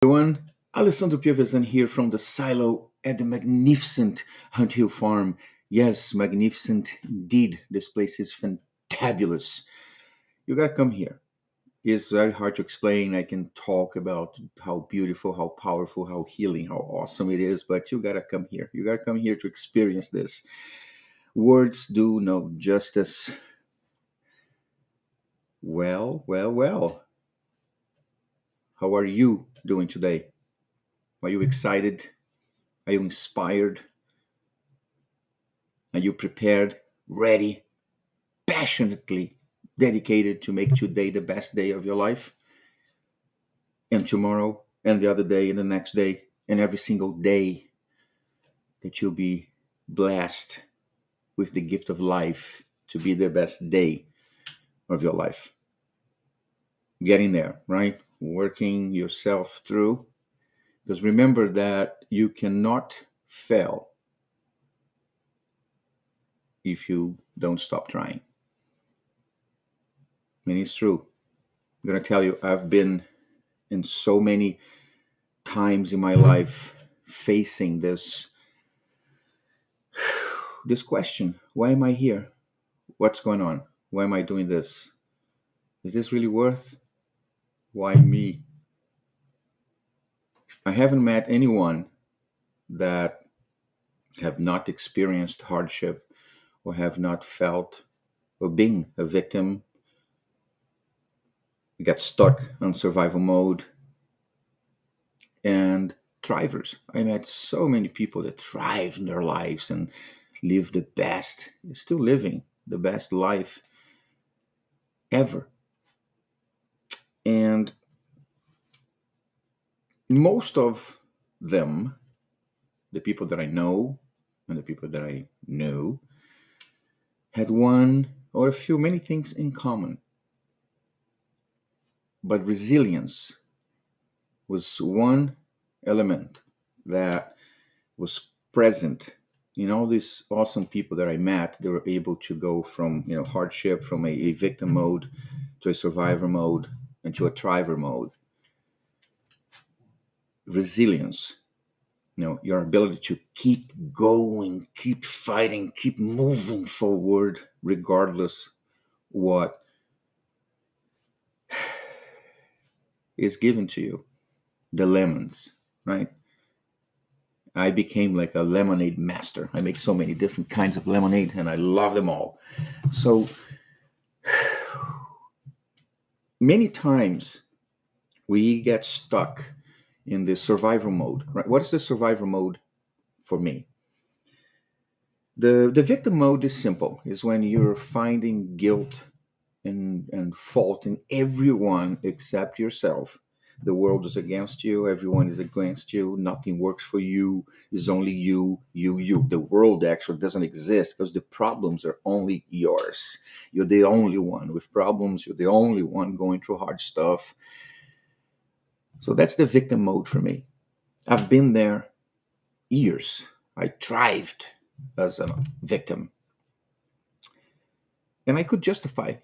Everyone, Alessandro Piovesan here from the silo at the magnificent Hunt Hill Farm. Yes, magnificent indeed. This place is fantabulous. You gotta come here. It's very hard to explain. I can talk about how beautiful, how powerful, how healing, how awesome it is, but you gotta come here. You gotta come here to experience this. Words do no justice. Well. How are you doing today? Are you excited? Are you inspired? Are you prepared, ready, passionately dedicated to make today the best day of your life? And tomorrow, and the other day, and the next day, and every single day that you'll be blessed with the gift of life to be the best day of your life. Getting there, right? Working yourself through. Because remember that you cannot fail if you don't stop trying. And it's true. I'm going to tell you, I've been in so many times in my life facing this question: why am I here? What's going on? Why am I doing this? Is this really worth? Why me? I haven't met anyone that have not experienced hardship or have not felt or been a victim, got stuck on survival mode, and thrivers. I met so many people that thrive in their lives and live the best, still living the best life ever. And most of them, the people that I know and the people that I knew, had one or a few, many things in common. But resilience was one element that was present in all these awesome people that I met. They were able to go from hardship, from a victim mode to a survivor mode and to a thriver mode. Resilience, your ability to keep going, keep fighting, keep moving forward regardless what is given to you. The lemons, right? I became like a lemonade master. I make so many different kinds of lemonade and I love them all. So many times we get stuck in the survival mode, right? What is the survival mode for me? The victim mode is simple. Is when you're finding guilt and fault in everyone except yourself. The world is against you, everyone is against you, nothing works for you, it's only you. The world actually doesn't exist because the problems are only yours. You're the only one with problems, you're the only one going through hard stuff. So that's the victim mode for me. I've been there years. I thrived as a victim. And I could justify,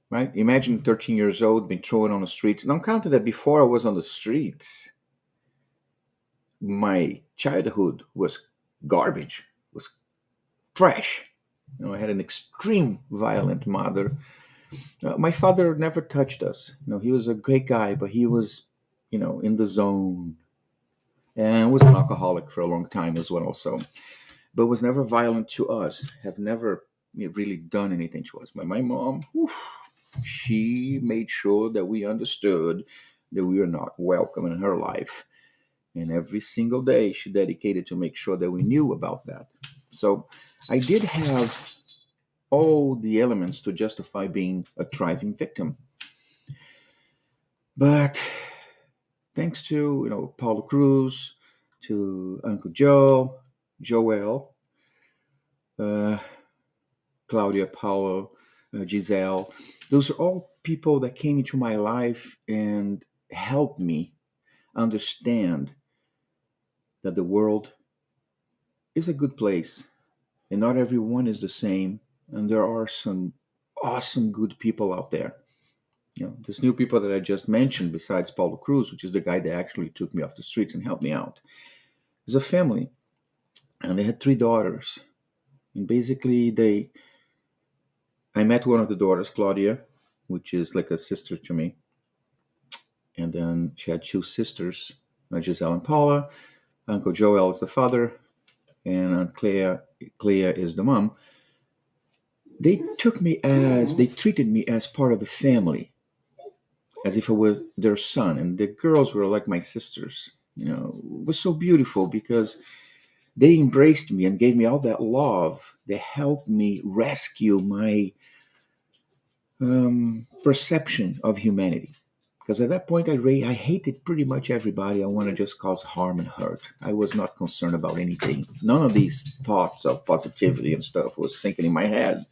right? Imagine 13 years old, being thrown on the streets. And I'm counting that before I was on the streets, my childhood was garbage, was trash. I had an extreme violent mother. My father never touched us. He was a great guy, but he was, in the zone and was an alcoholic for a long time as well. So, but was never violent to us. Have never really done anything to us. But my mom, whew, she made sure that we understood that we were not welcome in her life. And every single day she dedicated to make sure that we knew about that. So I did have all the elements to justify being a thriving victim. But thanks to, Paulo Cruz, to Uncle Joe, Joel, uh, Claudia, Paulo, Giselle, those are all people that came into my life and helped me understand that the world is a good place and not everyone is the same. And there are some awesome, good people out there. These new people that I just mentioned, besides Paulo Cruz, which is the guy that actually took me off the streets and helped me out, is a family, and they had three daughters. And basically, I met one of the daughters, Claudia, which is like a sister to me, and then she had two sisters, Giselle and Paula. Uncle Joel is the father, and Aunt Clea is the mom. They treated me as part of the family, as if I were their son, and the girls were like my sisters. It was so beautiful because they embraced me and gave me all that love. They helped me rescue my perception of humanity. Because at that point, I hated pretty much everybody. I want to just cause harm and hurt. I was not concerned about anything. None of these thoughts of positivity and stuff was sinking in my head.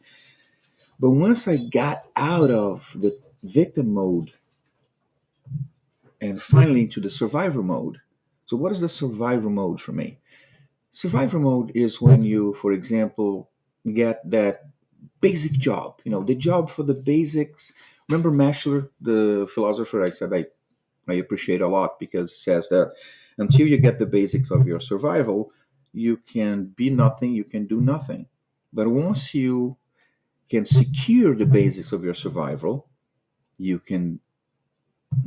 But once I got out of the victim mode and finally into the survivor mode. So, what is the survivor mode for me? Survivor mode is when you, for example, get that basic job, the job for the basics. Remember Maslow's, the philosopher, I appreciate a lot because he says that until you get the basics of your survival, you can be nothing, you can do nothing. But once you can secure the basics of your survival, you can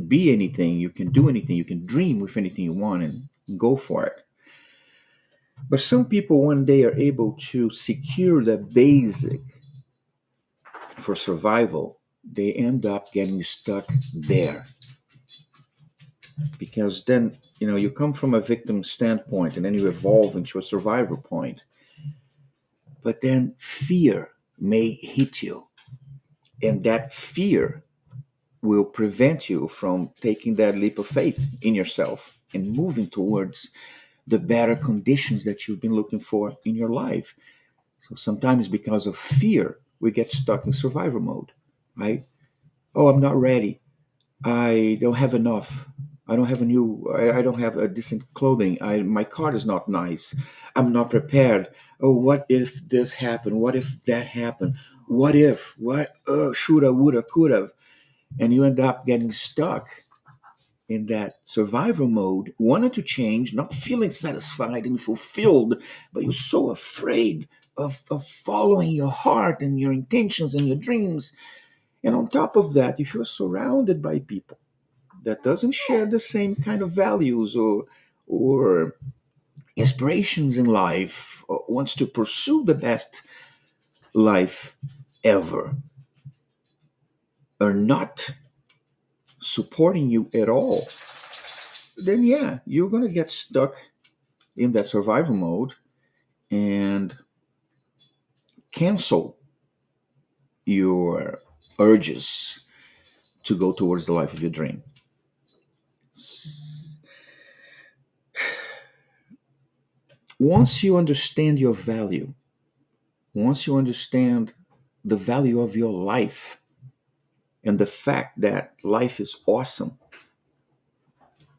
be anything, you can do anything, you can dream with anything you want and go for it. But some people, when they are able to secure the basic for survival, they end up getting stuck there. Because then, you come from a victim standpoint and then you evolve into a survivor point. But then fear may hit you. And that fear will prevent you from taking that leap of faith in yourself and moving towards the better conditions that you've been looking for in your life. So sometimes because of fear, we get stuck in survivor mode, right? Oh, I'm not ready. I don't have enough. I don't have a decent clothing. My car is not nice. I'm not prepared. Oh, what if this happened? What if that happened? What if? What? Oh, shoulda, woulda, coulda. And you end up getting stuck in that survival mode, wanting to change, not feeling satisfied and fulfilled, but you're so afraid of following your heart and your intentions and your dreams. And on top of that, if you're surrounded by people that doesn't share the same kind of values or inspirations in life, or wants to pursue the best life ever, are not supporting you at all, then yeah, you're going to get stuck in that survival mode and cancel your urges to go towards the life of your dream. Once you understand your value, once you understand the value of your life and the fact that life is awesome,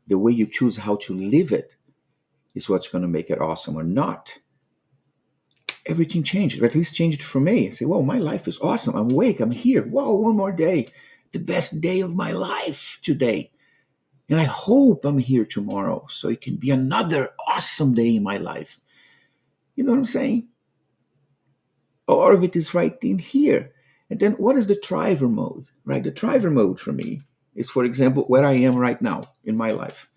the way you choose how to live it is what's going to make it awesome or not. Everything changed, or at least changed for me. I say, whoa, my life is awesome. I'm awake. I'm here. Whoa, one more day. The best day of my life today. And I hope I'm here tomorrow so it can be another awesome day in my life. You know what I'm saying? A lot of it is right in here. And then what is the driver mode, right? The driver mode for me is, for example, where I am right now in my life.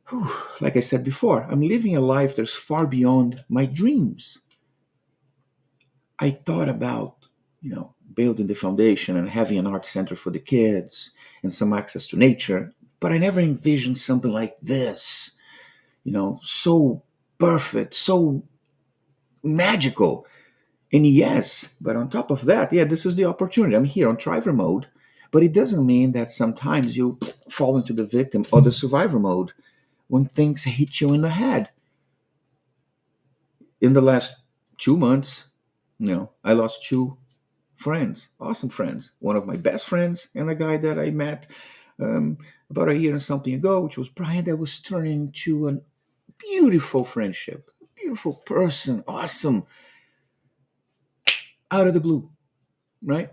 Whew, like I said before, I'm living a life that's far beyond my dreams. I thought about, building the foundation and having an art center for the kids and some access to nature, but I never envisioned something like this, so perfect, so magical. And yes, but on top of that, yeah, this is the opportunity. I'm here on driver mode, but it doesn't mean that sometimes you fall into the victim or the survivor mode when things hit you in the head. In the last 2 months, I lost two friends, awesome friends. One of my best friends and a guy that I met um, about a year and something ago, which was Brian, that was turning into a beautiful friendship, beautiful person, awesome, out of the blue, right?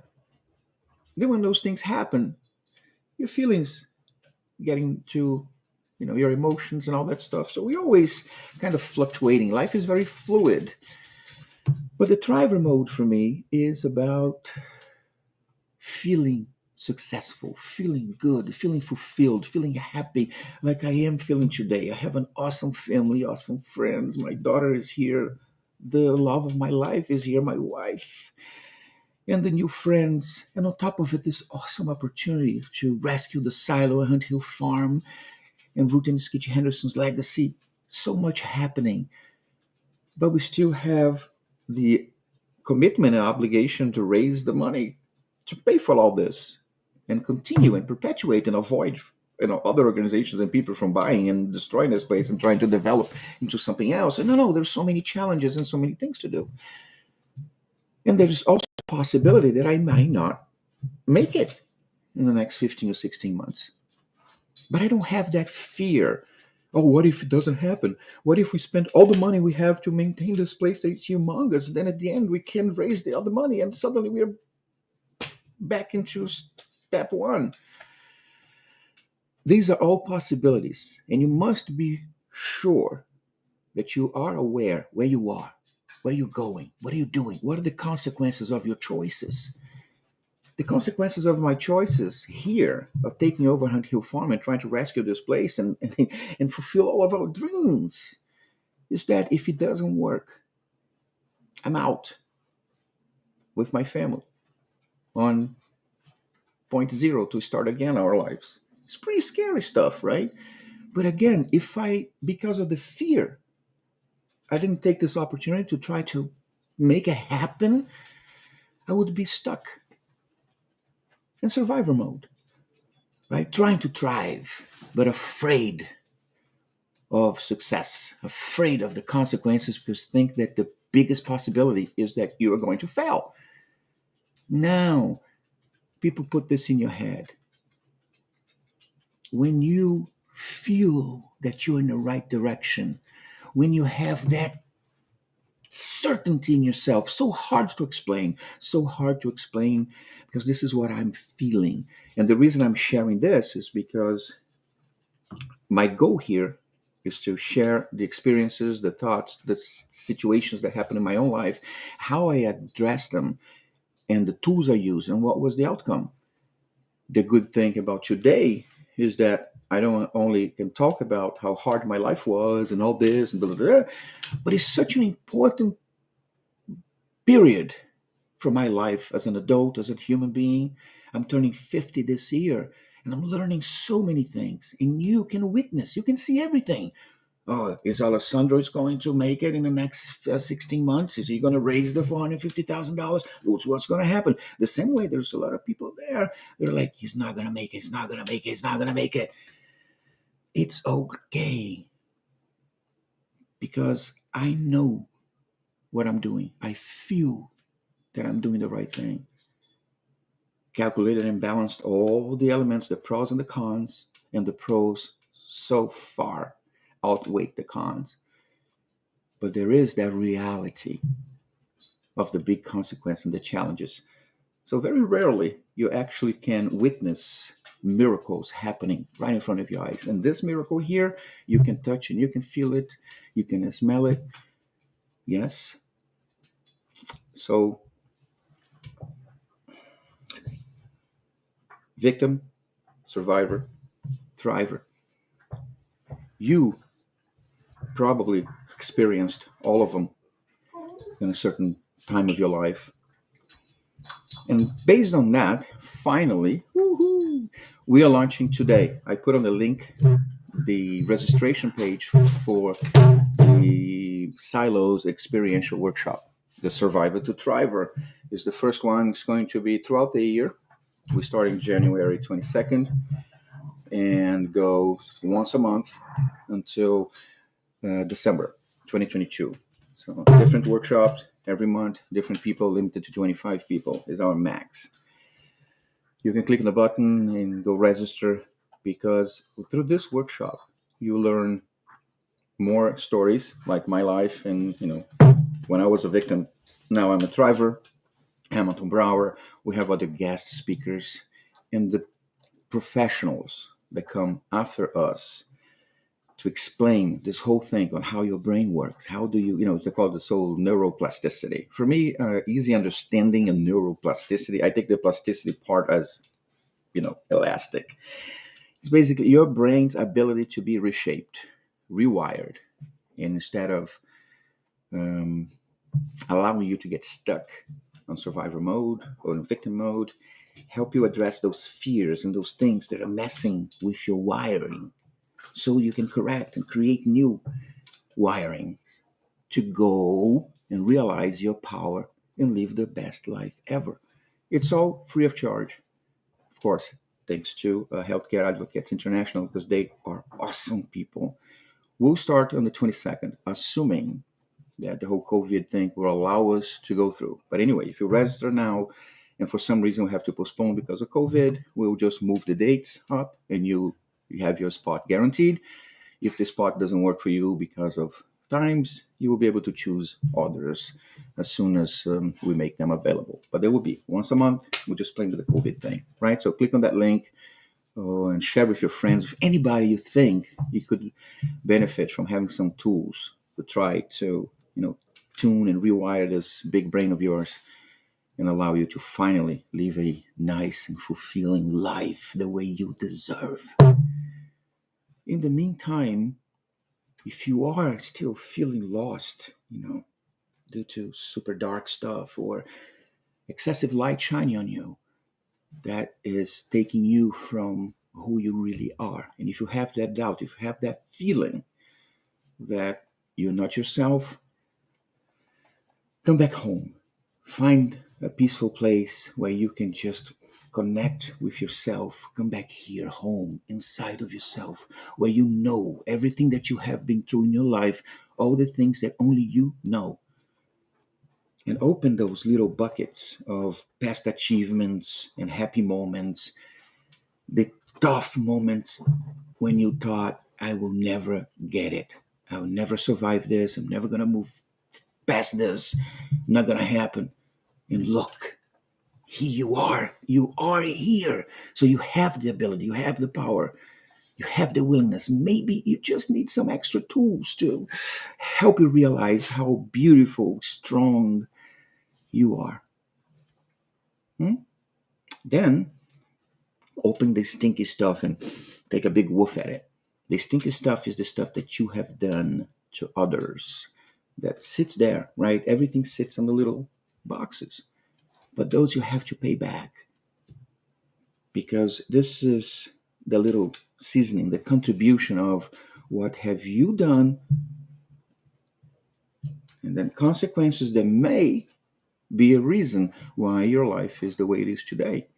Then when those things happen, your feelings getting to, your emotions and all that stuff. So we always kind of fluctuating. Life is very fluid. But the Thriver mode for me is about feeling successful, feeling good, feeling fulfilled, feeling happy like I am feeling today. I have an awesome family, awesome friends. My daughter is here. The love of my life is here, my wife, and the new friends. And on top of it, this awesome opportunity to rescue the silo at Hunt Hill Farm and root in Skitty Henderson's legacy. So much happening. But we still have the commitment and obligation to raise the money to pay for all this and continue and perpetuate and avoid other organizations and people from buying and destroying this place and trying to develop into something else. And no, there's so many challenges and so many things to do. And there's also a possibility that I might not make it in the next 15 or 16 months. But I don't have that fear. Oh, what if it doesn't happen? What if we spend all the money we have to maintain this place that is humongous? Then at the end, we can raise the other money and suddenly we're back into step one. These are all possibilities, and you must be sure that you are aware where you are, where you're going, what are you doing, what are the consequences of your choices. The consequences of my choices here of taking over Hunt Hill Farm and trying to rescue this place and fulfill all of our dreams is that if it doesn't work, I'm out with my family on point zero to start again our lives. It's pretty scary stuff, right? But again, if I, because of the fear, I didn't take this opportunity to try to make it happen, I would be stuck in survivor mode, right? Trying to thrive, but afraid of success, afraid of the consequences because think that the biggest possibility is that you are going to fail. Now, people put this in your head. When you feel that you're in the right direction, when you have that certainty in yourself, so hard to explain, because this is what I'm feeling. And the reason I'm sharing this is because my goal here is to share the experiences, the thoughts, the situations that happen in my own life, how I address them, and the tools I use, and what was the outcome. The good thing about today is that I don't only can talk about how hard my life was and all this and blah, blah, blah, but it's such an important period for my life as an adult, as a human being. I'm turning 50 this year, and I'm learning so many things. And you can witness, you can see everything. Oh, is Alessandro is going to make it in the next 16 months? Is he going to raise the $450,000? What's going to happen? The same way, there's a lot of people there. They're like, he's not going to make it. He's not going to make it. He's not going to make it. It's okay because I know what I'm doing. I feel that I'm doing the right thing. Calculated and balanced all the elements, the pros and the cons, and the pros so far outweigh the cons. But there is that reality of the big consequence and the challenges. So very rarely you actually can witness miracles happening right in front of your eyes. And this miracle here, you can touch and you can feel it, you can smell it. Yes. So victim, survivor, thriver. You probably experienced all of them in a certain time of your life. And based on that, finally, we are launching today. I put on the link the registration page for the Silos Experiential Workshop. The Survivor to Thriver is the first one. It's going to be throughout the year. We start in January 22nd and go once a month until December 2022. So different workshops every month, different people, limited to 25 people is our max. You can click on the button and go register because through this workshop, you learn more stories like my life and, when I was a victim, now I'm a thriver. Hamilton Brower. We have other guest speakers and the professionals that come after us to explain this whole thing on how your brain works. How do you, they call this whole neuroplasticity. For me, easy understanding of neuroplasticity, I take the plasticity part as, elastic. It's basically your brain's ability to be reshaped, rewired, and instead of um, allowing you to get stuck on survivor mode or in victim mode, help you address those fears and those things that are messing with your wiring so you can correct and create new wiring to go and realize your power and live the best life ever. It's all free of charge, of course, thanks to Healthcare Advocates International, because they are awesome people. We'll start on the 22nd, assuming that the whole COVID thing will allow us to go through. But anyway, if you register now and for some reason we have to postpone because of COVID, we'll just move the dates up and you have your spot guaranteed. If the spot doesn't work for you because of times, you will be able to choose others as soon as we make them available. But there will be once a month. We'll just play with the COVID thing, right? So click on that link and share with your friends, with anybody you think you could benefit from having some tools to try to, tune and rewire this big brain of yours and allow you to finally live a nice and fulfilling life the way you deserve. In the meantime, if you are still feeling lost, due to super dark stuff or excessive light shining on you, that is taking you from who you really are. And if you have that doubt, if you have that feeling that you're not yourself, come back home. Find a peaceful place where you can just connect with yourself. Come back here, home, inside of yourself, where you know everything that you have been through in your life, all the things that only you know. And open those little buckets of past achievements and happy moments, the tough moments when you thought, I will never get it. I will never survive this. I'm never going to move past this. Not going to happen. And look, here you are. You are here. So you have the ability, you have the power, you have the willingness. Maybe you just need some extra tools to help you realize how beautiful, strong you are. Then open the stinky stuff and take a big woof at it. The stinky stuff is the stuff that you have done to others that sits there, right? Everything sits on the little boxes. But those you have to pay back because this is the little seasoning, the contribution of what have you done, and then consequences that may be a reason why your life is the way it is today.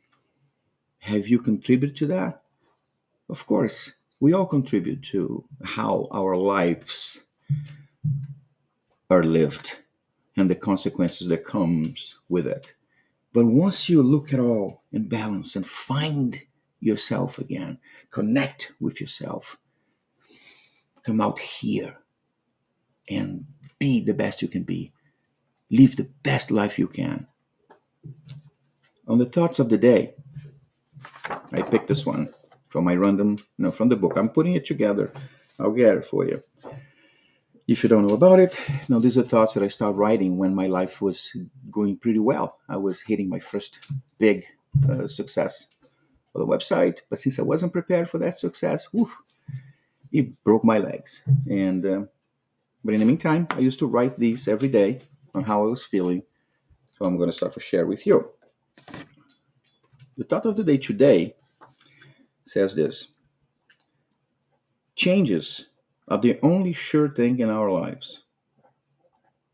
Have you contributed to that? Of course, we all contribute to how our lives are lived and the consequences that comes with it. But once you look at all and balance and find yourself again, connect with yourself, come out here and be the best you can be. Live the best life you can. On the thoughts of the day, I picked this one from my random, from the book. I'm putting it together. I'll get it for you. If you don't know about it, these are thoughts that I started writing when my life was going pretty well. I was hitting my first big success for the website, but since I wasn't prepared for that success, it broke my legs. And but in the meantime, I used to write these every day on how I was feeling. So I'm going to start to share with you. The thought of the day today says this: changes are the only sure thing in our lives.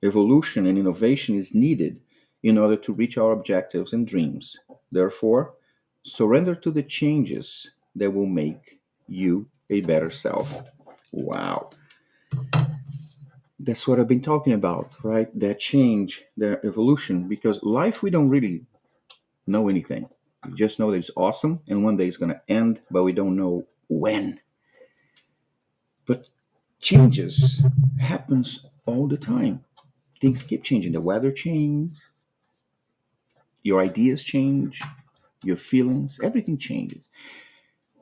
Evolution and innovation is needed in order to reach our objectives and dreams. Therefore, surrender to the changes that will make you a better self. Wow. That's what I've been talking about, right? That change, the evolution, because life, we don't really know anything. We just know that it's awesome and one day it's going to end, but we don't know when. But changes happens all the time. Things keep changing. The weather changes. Your ideas change, your feelings, everything changes.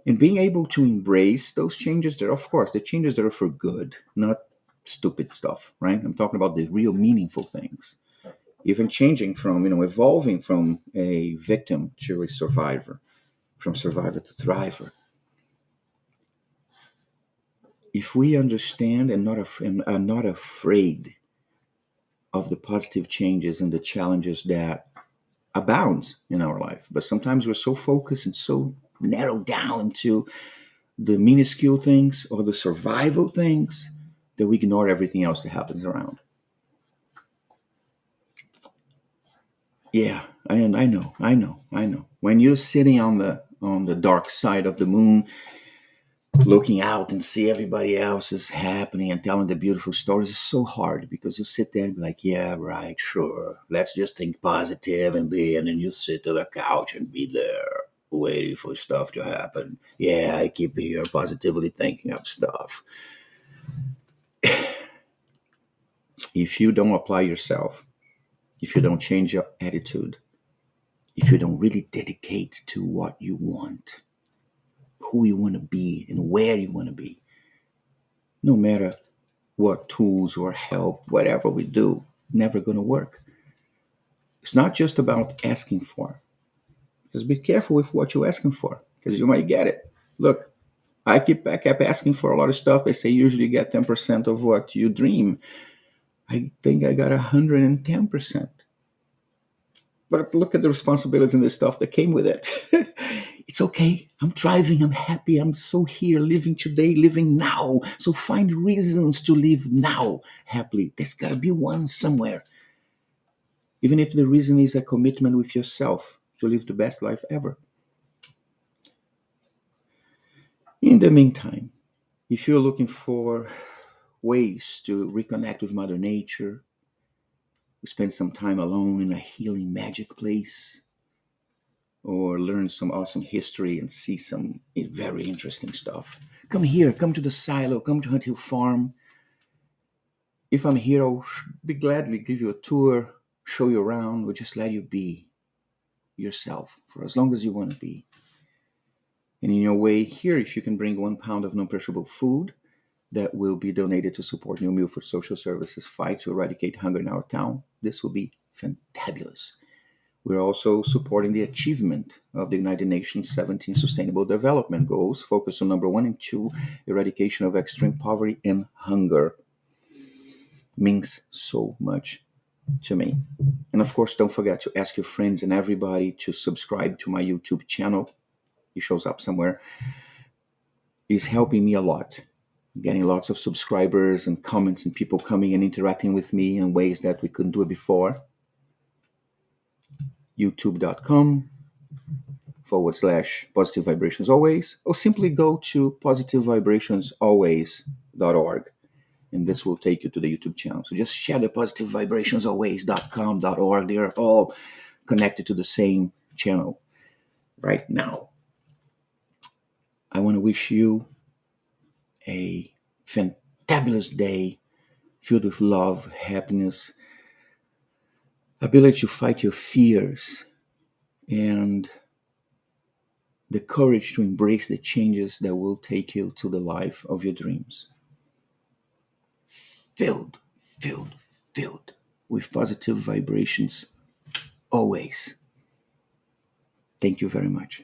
And being able to embrace those changes, that of course, the changes that are for good, not stupid stuff, right? I'm talking about the real meaningful things. Even changing from, evolving from a victim to a survivor, from survivor to thriver. If we understand and and are not afraid of the positive changes and the challenges that abound in our life, but sometimes we're so focused and so narrowed down to the minuscule things or the survival things that we ignore everything else that happens around. Yeah, I know. When you're sitting on the dark side of the moon, looking out and see everybody else is happening and telling the beautiful stories, is so hard because you sit there and be like, yeah, right, sure. Let's just think positive and be, and then you sit on the couch and be there waiting for stuff to happen. Yeah, I keep here positively thinking of stuff. If you don't apply yourself, if you don't change your attitude, if you don't really dedicate to what you want, who you want to be, and where you want to be, no matter what tools or help, whatever we do, never going to work. It's not just about asking for. Just be careful with what you're asking for because you might get it. Look, I kept asking for a lot of stuff. They say usually you get 10% of what you dream. I think I got 110%. But look at the responsibilities and the stuff that came with it. It's okay. I'm thriving. I'm happy. I'm so here, living today, living now. So find reasons to live now happily. There's got to be one somewhere. Even if the reason is a commitment with yourself to live the best life ever. In the meantime, if you're looking for ways to reconnect with Mother Nature, spend some time alone in a healing magic place, or learn some awesome history and see some very interesting stuff, come here, come to the silo, come to Hunt Hill Farm. If I'm here, I'll be gladly give you a tour, show you around, or just let you be yourself for as long as you want to be. And in your way here, if you can bring 1 pound of non-perishable food, that will be donated to support New Milford Social Services fight to eradicate hunger in our town. This will be fantabulous. We're also supporting the achievement of the United Nations 17 Sustainable Development Goals, focused on number 1 and 2, eradication of extreme poverty and hunger. Means so much to me. And of course, don't forget to ask your friends and everybody to subscribe to my YouTube channel. It shows up somewhere. It's helping me a lot. Getting lots of subscribers and comments and people coming and interacting with me in ways that we couldn't do it before. youtube.com/positive vibrations always, or simply go to positivevibrationsalways.org and this will take you to the YouTube channel. So just share the positivevibrationsalways.com.org. They are all connected to the same channel right now. I want to wish you a fantabulous day filled with love, happiness, ability to fight your fears, and the courage to embrace the changes that will take you to the life of your dreams. Filled, filled, filled with positive vibrations always. Thank you very much.